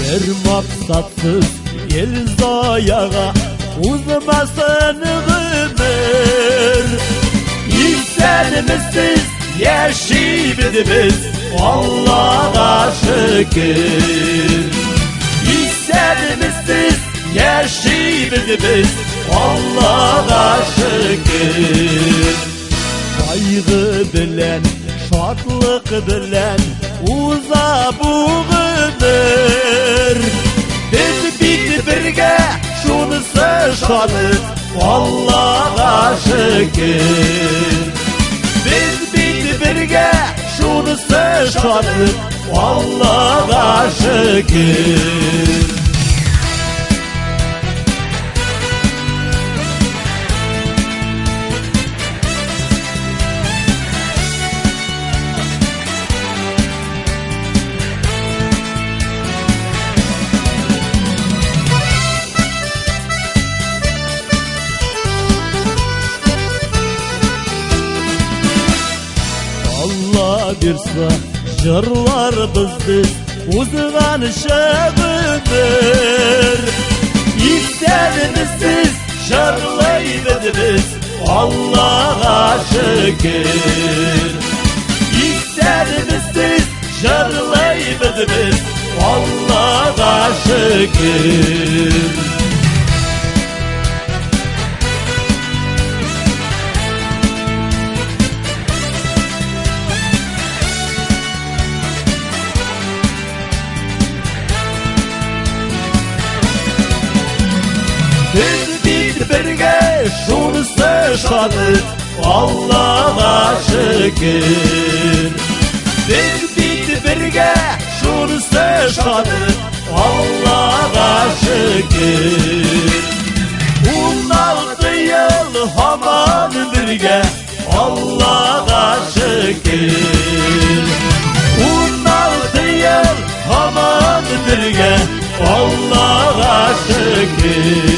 Bir maksatsız el zayağa uzmasın ömür. İstenimizsiz yaşayıbız Allah'a şükür. İstenimizsiz yaşayıbız Allah'a şükür. Kaygı bilen, şadlık bilen uza bu ömür. Biz birge şunысы şadık Allah'a şükür. Biz birge şunысы şadık Allah'a şükür. Allah birsa jırlar bizdi uzgan şömür. İstenimizsiz jırlaybiz Allah'a şükür. İstenimizsiz jırlaybiz Allah'a şükür. Biz birge şunысы şadık Allah'a şükür. Biz birge şunысы şadık Allah'a şükür. 16 yıl haman birge Allah'a şükür. 16 yıl haman birge Allah'a şükür.